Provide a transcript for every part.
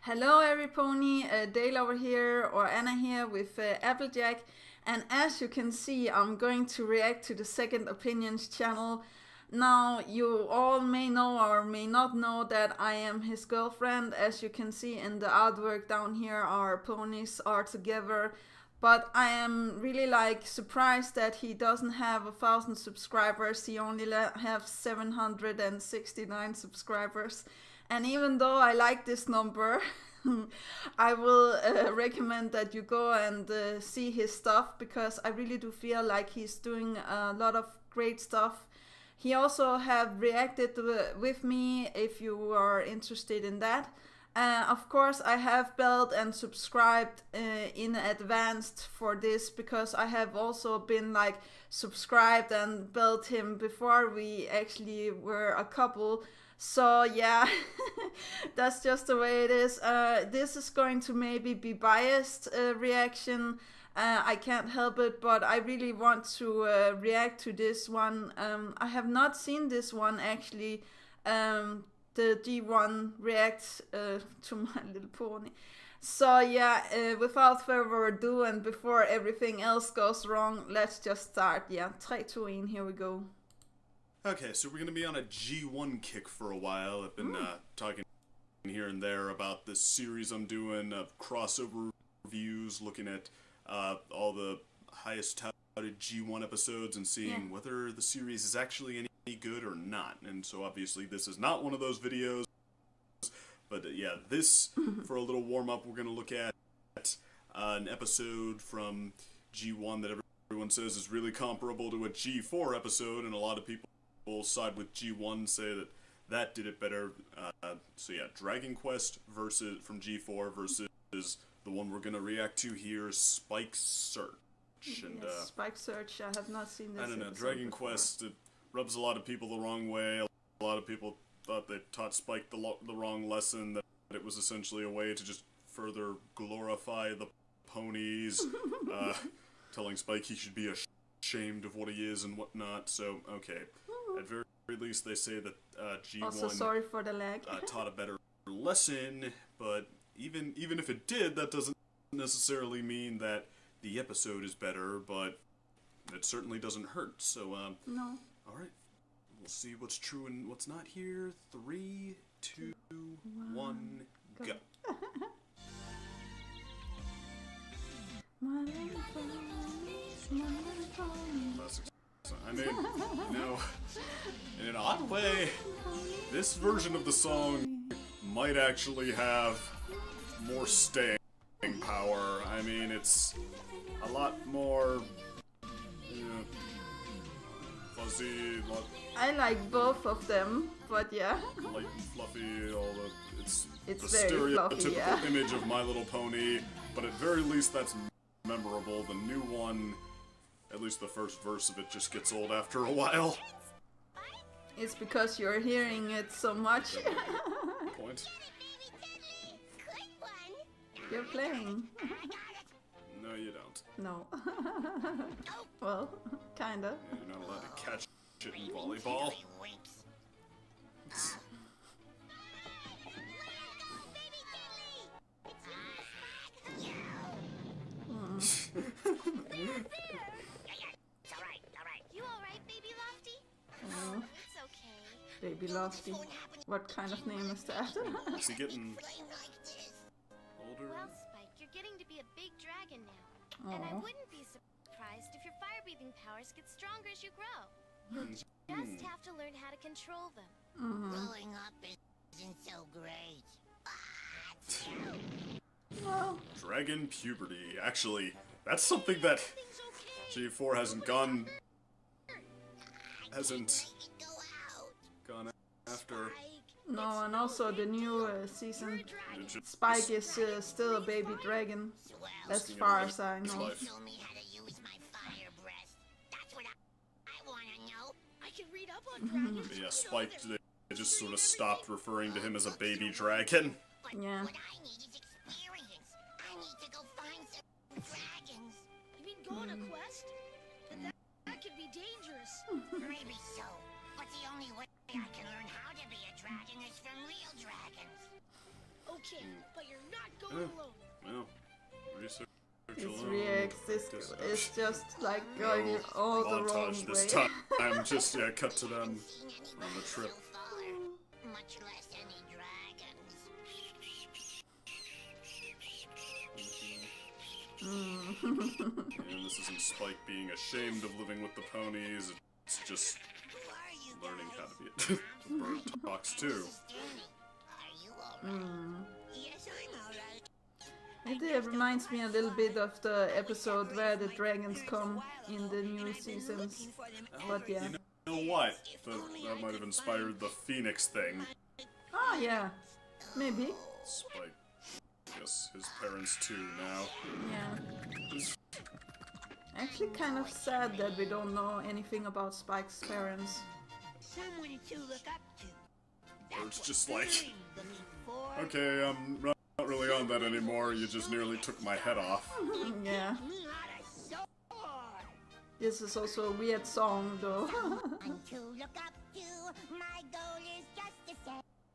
Hello everypony, Dale over here, or Anna here with Applejack, and as you can see I'm going to react to the Second Opinions channel. Now you all may know or may not know that I am his girlfriend. As you can see in the artwork down here, our ponies are together. But I am really surprised that he doesn't have 1,000 subscribers. He only have 769 subscribers. And even though I like this number, I will recommend that you go and see his stuff, because I really do feel like he's doing a lot of great stuff. He also have reacted with me if you are interested in that. Of course, I have belled and subscribed in advance for this, because I have also been subscribed and belled him before we actually were a couple. So yeah, that's just the way it is. This is going to maybe be biased reaction. I can't help it, but I really want to react to this one. I have not seen this one actually. The G1 reacts to My Little Pony. So yeah, without further ado and before everything else goes wrong, let's just start. Yeah, 3, 2, 1, here we go. Okay, so we're going to be on a G1 kick for a while. I've been talking here and there about this series I'm doing of crossover reviews, looking at all the highest touted G1 episodes and seeing whether the series is actually any good or not. And so obviously this is not one of those videos, but yeah, this, for a little warm-up, we're going to look at an episode from G1 that everyone says is really comparable to a G4 episode, and a lot of people side with G1, say that did it better. So yeah, Dragon Quest from G4 versus the one we're gonna react to here, Spike Search. And yes, Spike Search, I have not seen this. I don't know, Dragon Quest, it rubs a lot of people the wrong way. A lot of people thought they taught Spike the wrong lesson, that it was essentially a way to just further glorify the ponies, telling Spike he should be ashamed of what he is and whatnot. So okay. At very least, they say that G1 also sorry for the lag. taught a better lesson, but even if it did, that doesn't necessarily mean that the episode is better, but it certainly doesn't hurt. So, no. All right, we'll see what's true and what's not here. 3, 2, 1, go. I mean, you know, in an odd way, this version of the song might actually have more staying power. I mean, it's a lot more, you know, fuzzy. I like both of them, but yeah. Light and fluffy, it's the very stereotypical fluffy, yeah. image of My Little Pony, but at very least that's memorable. The new one, at least the first verse of it, just gets old after a while. It's because you're hearing it so much. Point. You're playing. No, you don't. No. Well, kinda. Yeah, you're not allowed to catch it in volleyball. Baby Lofty. What kind of name is that? Is he getting older? Well, Spike, you're getting to be a big dragon now. And I wouldn't be surprised if your fire-breathing powers get stronger as you grow. You just have to learn how to control them. Growing up isn't so great. Well, Dragon puberty. Actually, that's something that G4 hasn't gone after. no, and also the new season, Spike is still a baby dragon, as far as I know. Show me how to use my fire breath. That's what I want to know. I can read up on dragons. But yeah, Spike, they just sort of stopped referring to him as a baby dragon. Yeah. What I need is experience. I need to go find some dragons. You mean go on a quest? And that could be dangerous. Maybe so. But the only way I can learn how to be a dragon is from real dragons. Okay, but you're not going alone. Well, research This alone. react is just like going No all the wrong montage this way. time. Just cut to them on the trip. So far, much less any dragons. And this isn't Spike being ashamed of living with the ponies. It's just Who are you learning guys? how to be a bird talks too. Are you alright? Yes, I'm alright. It reminds me a little bit of the episode where the dragons come in the new seasons. But yeah. You know what? That might have inspired the Phoenix thing. Oh yeah. Maybe. Spike, I guess his parents too now. Yeah. Actually kind of sad that we don't know anything about Spike's parents. Someone to look up to. Or it's just like, Looking for okay, I'm not really on that anymore. You just nearly took my head off. Yeah. me out of sword. This is also a weird song though. And to look up to, my goal is just the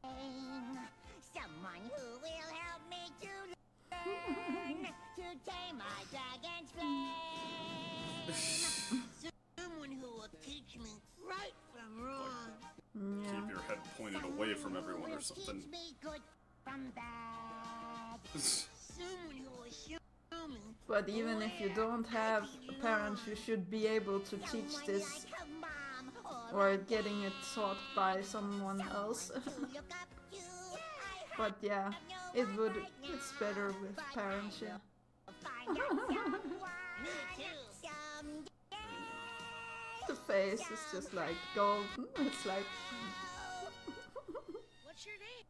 same. Someone who will help me to learn to tame my dragon's flame. Someone who will teach me right from wrong. Yeah. Keep your head pointed away from everyone or Will something. teach me good from bad. Someone who will show me. But even if you don't have parents, you should be able to teach someone this like a mom or getting it taught by someone else. to look up to. I But yeah, it's better with parents, yeah. find out someone someday. The face is just like golden. It's like What's your name?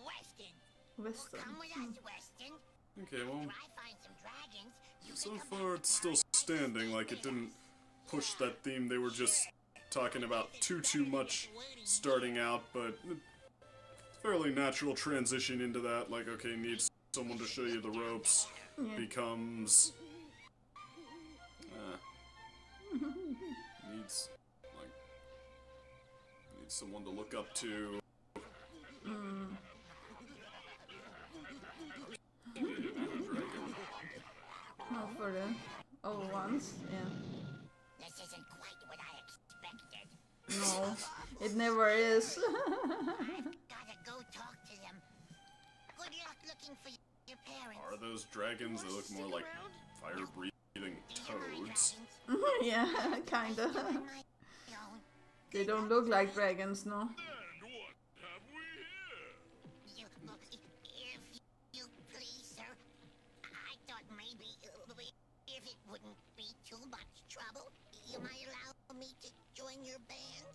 Weston, Western. come with us, Weston. Okay, well, If I find some dragons, you so can come far back it's still standing, like it didn't push that theme they were just talking about too much starting out, but fairly natural transition into that, like, okay, needs someone to show you the ropes, Yeah. becomes, needs someone to look up to. No, for the old ones, yeah. This isn't quite what I expected. No, it never is. Gotta go talk to them. Good luck looking for your parents. Are those dragons? They look more like fire-breathing toads. Yeah, kinda. My own. They don't look like dragons, no. And what have we here? If you please, sir. I thought maybe if it wouldn't be too much trouble, you might allow me to join your band.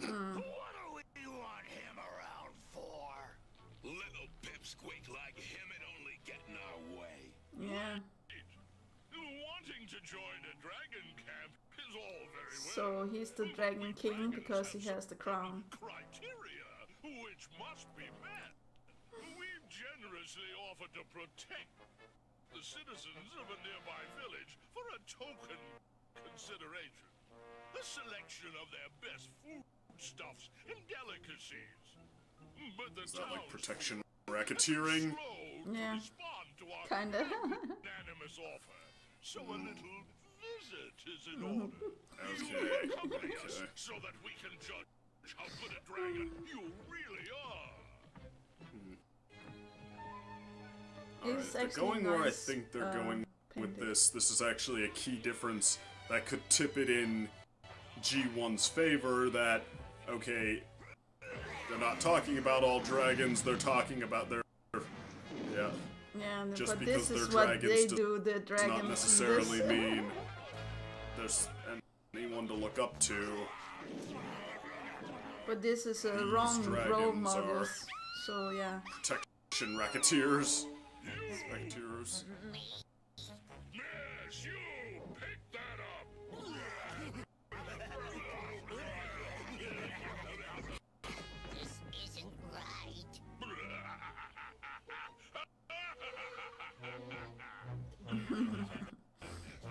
What do we want him around for? Little pipsqueak like him would only get in our way. Yeah. Wanting to join a dragon camp is all very well. So he's the Dragon King because he has the crown. Criteria which must be met. We've generously offered to protect the citizens of a nearby village for a token consideration. A selection of their best foodstuffs and delicacies. But the Is that like town's protection racketeering? slow to Yeah. respond to our Kinda. unanimous offer. So a little visit is in order. Okay, Accompany us okay. so that we can judge how good a dragon you really are. Alright, It's they're actually going where I nice, think they're going with painted. this. This is actually a key difference that could tip it in G1's favor that, okay, they're not talking about all dragons, they're talking about their, yeah, Yeah, just but because this is they're what dragons they does do, the dragons. not in necessarily this. mean there's anyone to look up to. But this is a These wrong role dragons are- models. So yeah. Protection racketeers. Racketeers. Yes, you! Pick that up! This isn't right.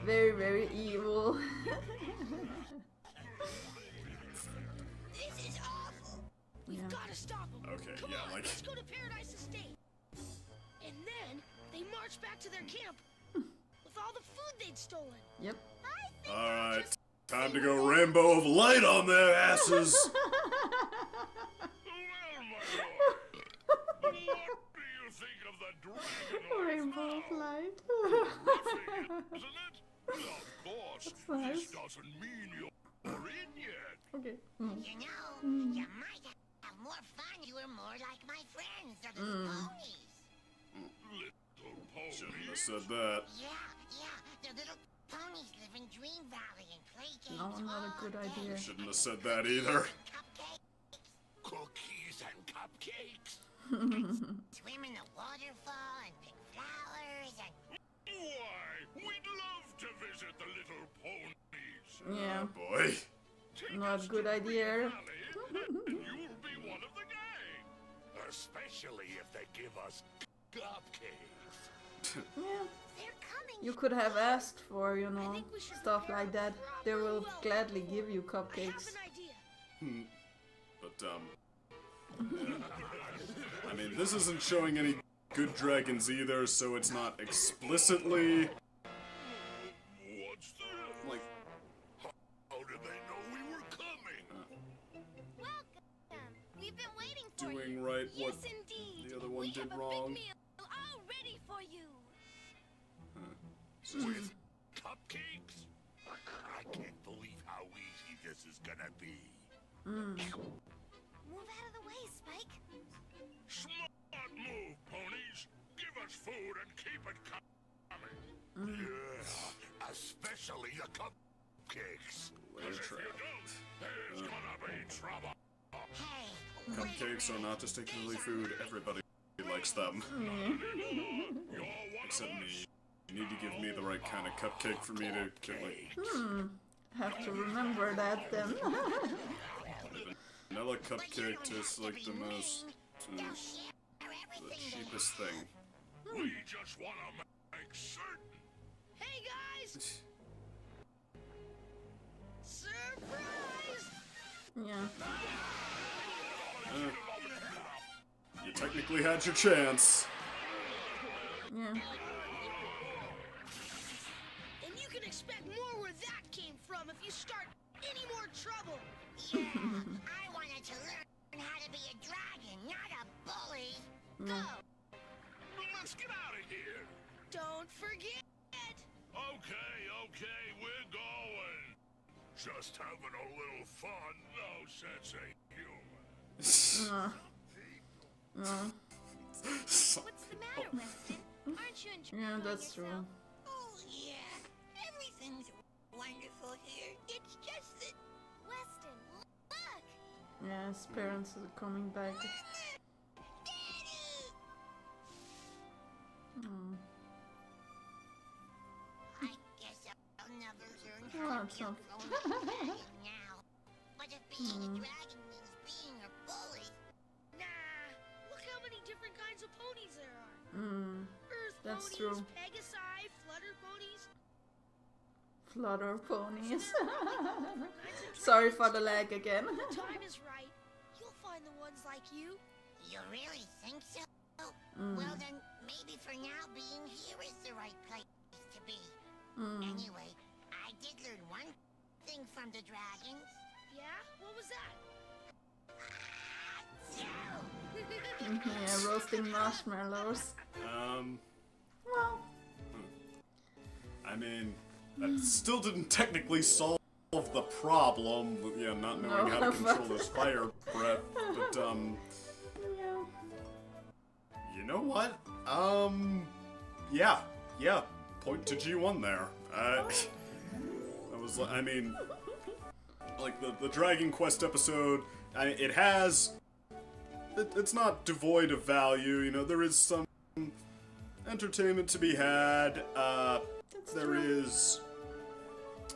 Very, very evil. This is awful. Yeah. Gotta stop him. Okay, Come yeah, on, like- let's go to Paradise Estate. march back to their camp with all the food they'd stolen. Yep. Alright, time to go rainbow of light on their asses! Well, my lord, what do you think of the dragon? Rainbow of light. Isn't it? Of course, That's nice. this doesn't mean you're in yet. Okay. You know, you might have more fun. You were more like my friends, the little ponies. Little pony. Shouldn't have said that. Yeah, the little ponies live in Dream Valley and play games No, not a good all day. idea. Shouldn't have said that either. Cupcakes, Cookies and cupcakes. swim in the waterfall and pick flowers and... Why, we'd love to visit the little ponies. Yeah. Boy. Take Not us a good to idea. Dream Valley, and you'll be one of the gang. Especially if they give us cupcakes. Yeah. They're coming. You could have asked for, you know, think we should stuff prepare like that. a They proper will welcome. gladly give you I have cupcakes. an idea. But, I mean, this isn't showing any good dragons either, so it's not explicitly, What's this? like, How did they know we were coming? Welcome. We've been waiting for you. doing right Yes, what indeed. the other one we did have wrong. A big meal all ready for you. With cupcakes? I can't believe how easy this is gonna be. Move out of the way, Spike. Smart move, ponies. Give us food and keep it coming. Yeah, especially the cupcakes. 'Cause if you don't, there's gonna be trouble. Hey, cupcakes are not just particularly food, everybody likes them. You're one Except of me. us. You need to give me the right kind of cupcake for me to get, like, Have to remember that then. vanilla but you cupcake don't have tastes to like be the most, mean. They'll the share everything they cheapest have. thing. We just wanna make certain. Hey guys! Surprise! Yeah. You technically had your chance. Yeah. And you can expect more where that came from if you start any more trouble. Yeah, I wanted to learn how to be a dragon, not a bully. Yeah. Let's get out of here. Don't forget. Okay, we're going. Just having a little fun, no sense of humor. No. What's the matter, Weston? Aren't you enjoying Yeah, that's true. yourself? Oh, yeah. Everything's wonderful here. It's just that... Weston, look! Yeah, his parents are coming back. Daddy! Mm. I guess I'll never learn Oh, how it's to be a not- grown-up dragon now. But if being a dragon means being a bully... Nah. Look how many different kinds of ponies there are. Earth That's ponies, true. Pegasi, flutter ponies. Flutter ponies. Different kinds of Sorry for dragons. the lag again. When the time is right, you'll find the ones like you. You really think so? Well then, maybe for now being here is the right place to be. Anyway, I did learn one thing from the dragons. Yeah? What was that? Yeah, roasting marshmallows. Well, I mean, that still didn't technically solve the problem, yeah, not knowing No, how to control but- his fire breath, but, yeah. you know what? Yeah, point to G1 there. That was, I mean, like, the Dragon Quest episode, it has, it's not devoid of value, you know, there is some entertainment to be had, there is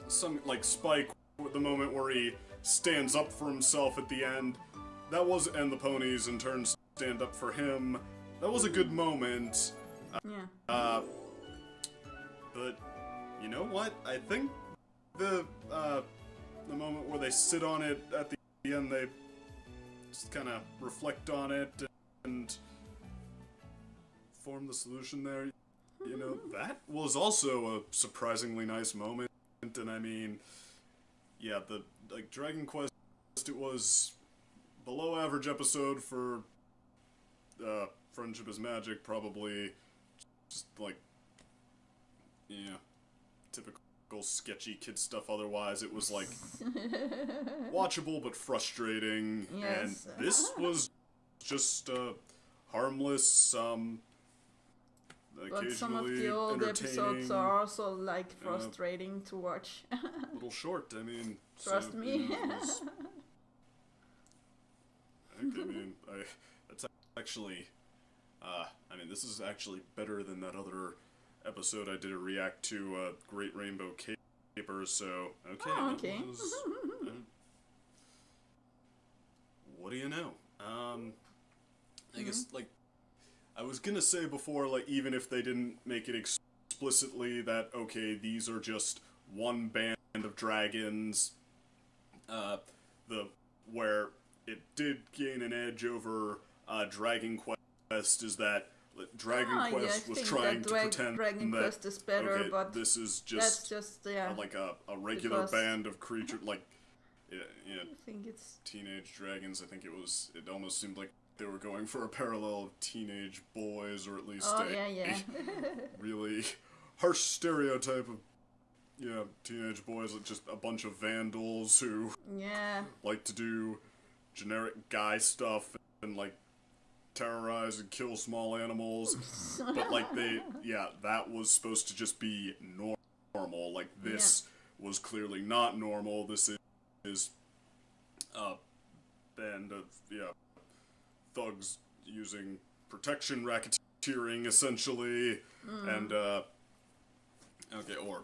some, like, Spike, the moment where he stands up for himself at the end, that was, and the ponies in turn stand up for him, that was a good moment, Yeah. but, you know what, I think the moment where they sit on it at the end, they just kind of reflect on it and form the solution there. you know, that was also a surprisingly nice moment, and I mean, yeah, the, like, Dragon Quest, it was below average episode for, Friendship is Magic, probably, just, like, yeah, typical sketchy kid stuff otherwise. It was, like, watchable but frustrating, Yes. and this was just, harmless, But some of the occasionally old episodes entertaining, are also like frustrating to watch. little short. I mean, Trust so, me. you know, it was, I mean, that's actually, I mean, this is actually better than that other episode I did a react to, Great Rainbow Caper. So okay. Oh, that okay. was, what do you know? I guess, like, I was gonna say before, like, even if they didn't make it explicitly that, okay, these are just one band of dragons, where it did gain an edge over, Dragon Quest is that Dragon Quest was trying to pretend Dragon that, Quest is better, okay, but this is that's just, just yeah. like a regular because- band of creatures, like, yeah, I think it's teenage dragons. I think it almost seemed like they were going for a parallel of teenage boys, or at least yeah. really harsh stereotype of, yeah, teenage boys, like just a bunch of vandals who Yeah. like to do generic guy stuff and, like, terrorize and kill small animals. But, like, that was supposed to just be normal. Like, this was clearly not normal. This is a band of, thugs using protection racketeering, essentially, and, okay, or,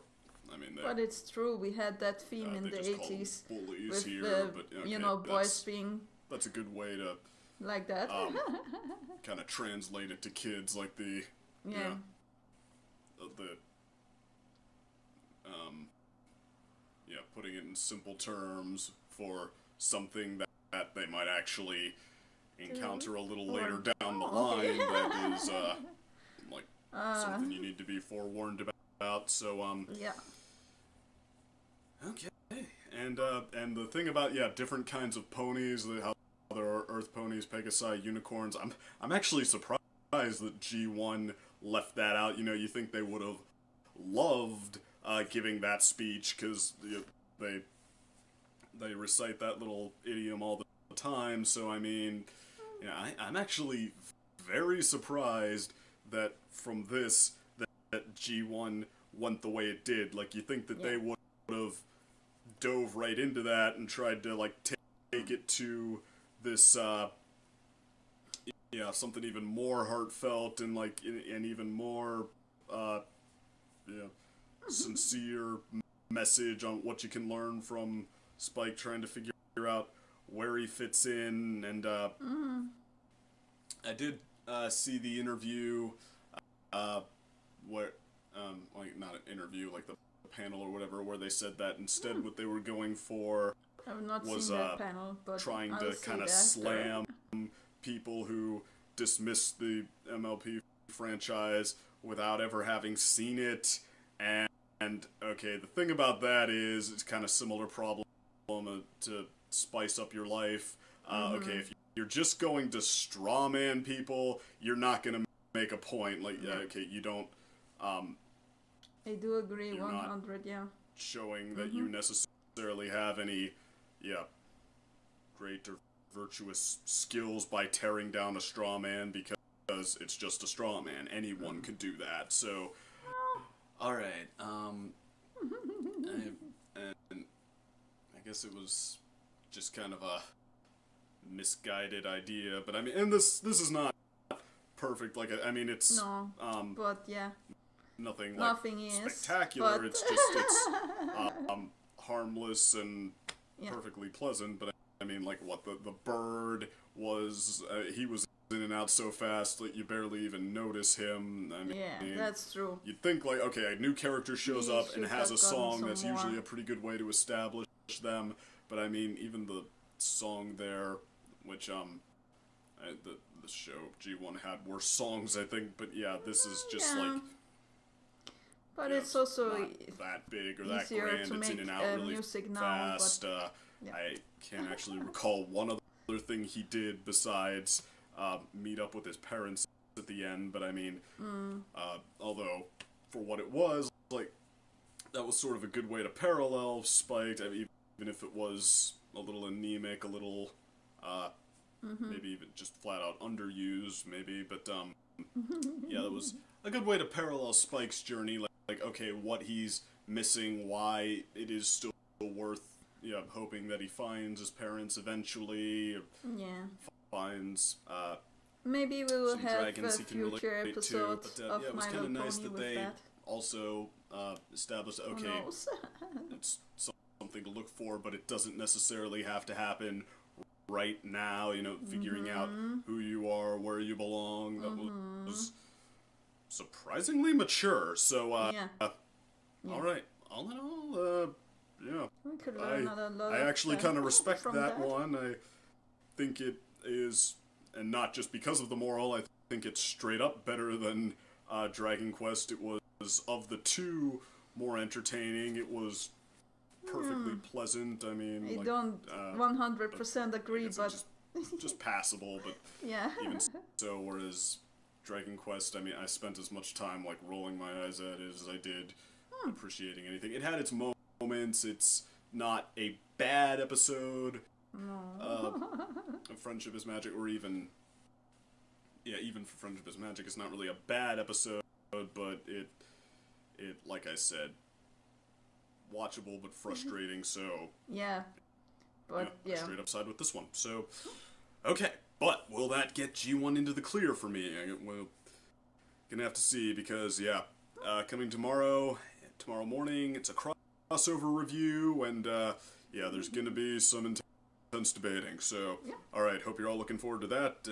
I mean, But it's true, we had that theme in they the just call them 80s bullies with here, the, but, okay, you know, boys that's, being that's a good way to, like that. kind of translate it to kids, like the, yeah. Putting it in simple terms for something that they might actually encounter a little later down the line that is, like, something you need to be forewarned about, so, Yeah. okay. And the thing about, different kinds of ponies, how there are earth ponies, pegasi, unicorns, I'm actually surprised that G1 left that out. You know, you think they would have loved, giving that speech, because, they recite that little idiom all the time, so, I mean, I'm actually very surprised that from this, that G1 went the way it did. Like, you think that they would have dove right into that and tried to, like, take it to this, something even more heartfelt and, like, and even more, sincere message on what you can learn from Spike trying to figure out where he fits in, and, I did, see the interview, where, like, not an interview, like the panel or whatever, where they said that instead what they were going for I've not was, seen that panel, but trying I'll to see kind of that. slam people who dismiss the MLP franchise without ever having seen it, and okay, the thing about that is it's kind of similar problem to spice up your life. Okay, if you're just going to strawman people, you're not going to make a point. Like, okay, you don't, I do agree, you're 100, yeah. showing that you necessarily have any, great or virtuous skills by tearing down a straw man, because it's just a straw man. Anyone could do that. So, all right. And I guess it was just kind of a misguided idea, but I mean, and this is not perfect. Like, I mean, it's No, but yeah. nothing Nothing is spectacular. but- It's just harmless and perfectly pleasant. But I mean, like, what the bird was, he was in and out so fast that you barely even notice him. I mean, Yeah, that's true. you'd think, like, okay, a new character shows He up and should has have a gotten song some that's more. usually a pretty good way to establish them. But I mean, even the song there, which the show G1 had worse songs, I think. But yeah, this is just Yeah. like But you know, it's also not that big or that easier grand. to It's in make and out really music now, fast. but yeah. I can't actually recall one other thing he did besides meet up with his parents at the end. But I mean, although for what it was, like, that was sort of a good way to parallel Spike. I mean, even if it was a little anemic, a little maybe even just flat out underused, maybe. But yeah, that was a good way to parallel Spike's journey. Like, okay, what he's missing, why it is still worth, hoping that he finds his parents eventually, or Yeah. finds Maybe we will some have dragons he can future relate to. episodes But of yeah, it was My kind of Little nice Pony that with they that. also established, Who okay, knows? it's something to look for, but it doesn't necessarily have to happen right now. Figuring out who you are, where you belong. That was surprisingly mature. So, Yeah. all right, all in all, yeah, We could learn a lot I actually kind of respect from that one. I think it is, and not just because of the moral. I think it's straight up better than Dragon Quest. It was, of the two, more entertaining. It was perfectly pleasant. I mean, I like, don't 100% agree, it's but just passable. But yeah. even so, whereas Dragon Quest, I mean, I spent as much time like rolling my eyes at it as I did appreciating anything. It had its moments. It's not a bad episode. Friendship is Magic, or even for Friendship is Magic, it's not really a bad episode, but it like I said, watchable but frustrating. So Yeah. But I yeah. straight up side with this one. So okay, but will that get G1 into the clear for me? Well, gonna have to see, because coming tomorrow morning, it's a crossover review, and there's gonna be some intense debating. So all right, hope you're all looking forward to that.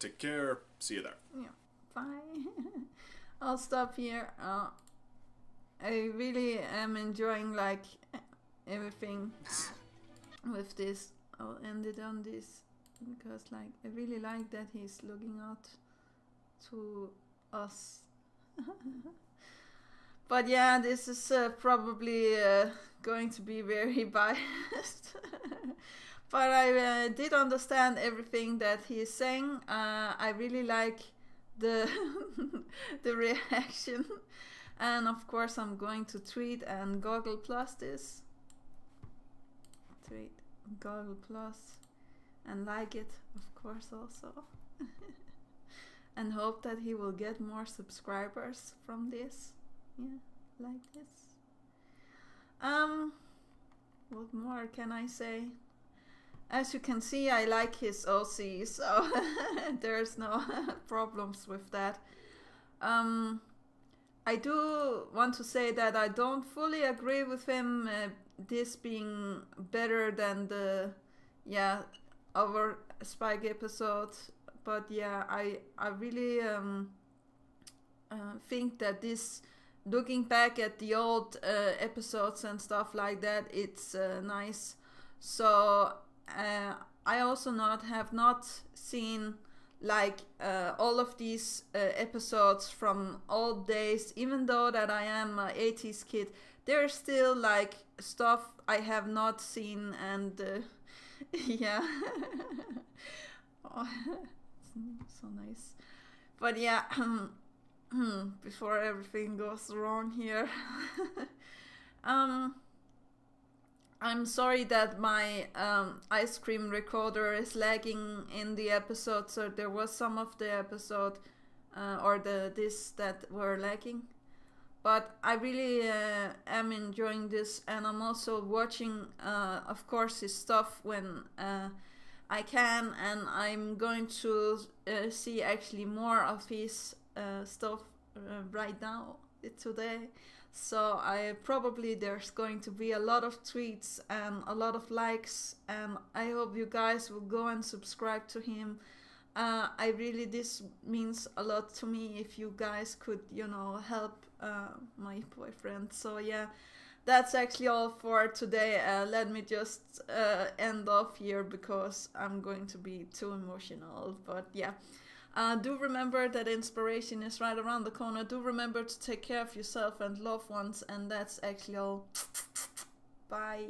Take care. See you there. Yeah. Bye. I'll stop here. I really am enjoying like everything with this. I'll end it on this because like I really like that he's looking out to us. But yeah, this is probably going to be very biased. But I did understand everything that he's saying. I really like the the reaction, and of course I'm going to tweet and Google Plus this. Tweet Google Plus and like it, of course, also. And hope that he will get more subscribers from this. Yeah, like this. What more can I say? As you can see, I like his OC, so there's no problems with that. I do want to say that I don't fully agree with him, this being better than the, our Spike episodes. But yeah, I really think that this, looking back at the old episodes and stuff like that, it's nice. So I also have not seen like all of these episodes from old days, even though that I am an 80s kid. There's still like stuff I have not seen, and yeah. Oh, so nice. But yeah, before everything goes wrong here, I'm sorry that my ice cream recorder is lagging in the episode. So there was some of the episode or this that were lagging, but I really am enjoying this, and I'm also watching, of course, his stuff when I can, and I'm going to see actually more of his stuff right now, today. So there's going to be a lot of tweets and a lot of likes, and I hope you guys will go and subscribe to him. This means a lot to me if you guys could, help my boyfriend. So yeah, that's actually all for today. Let me just end off here because I'm going to be too emotional. But yeah, Do remember that inspiration is right around the corner. Do remember to take care of yourself and loved ones. And that's actually all. Bye.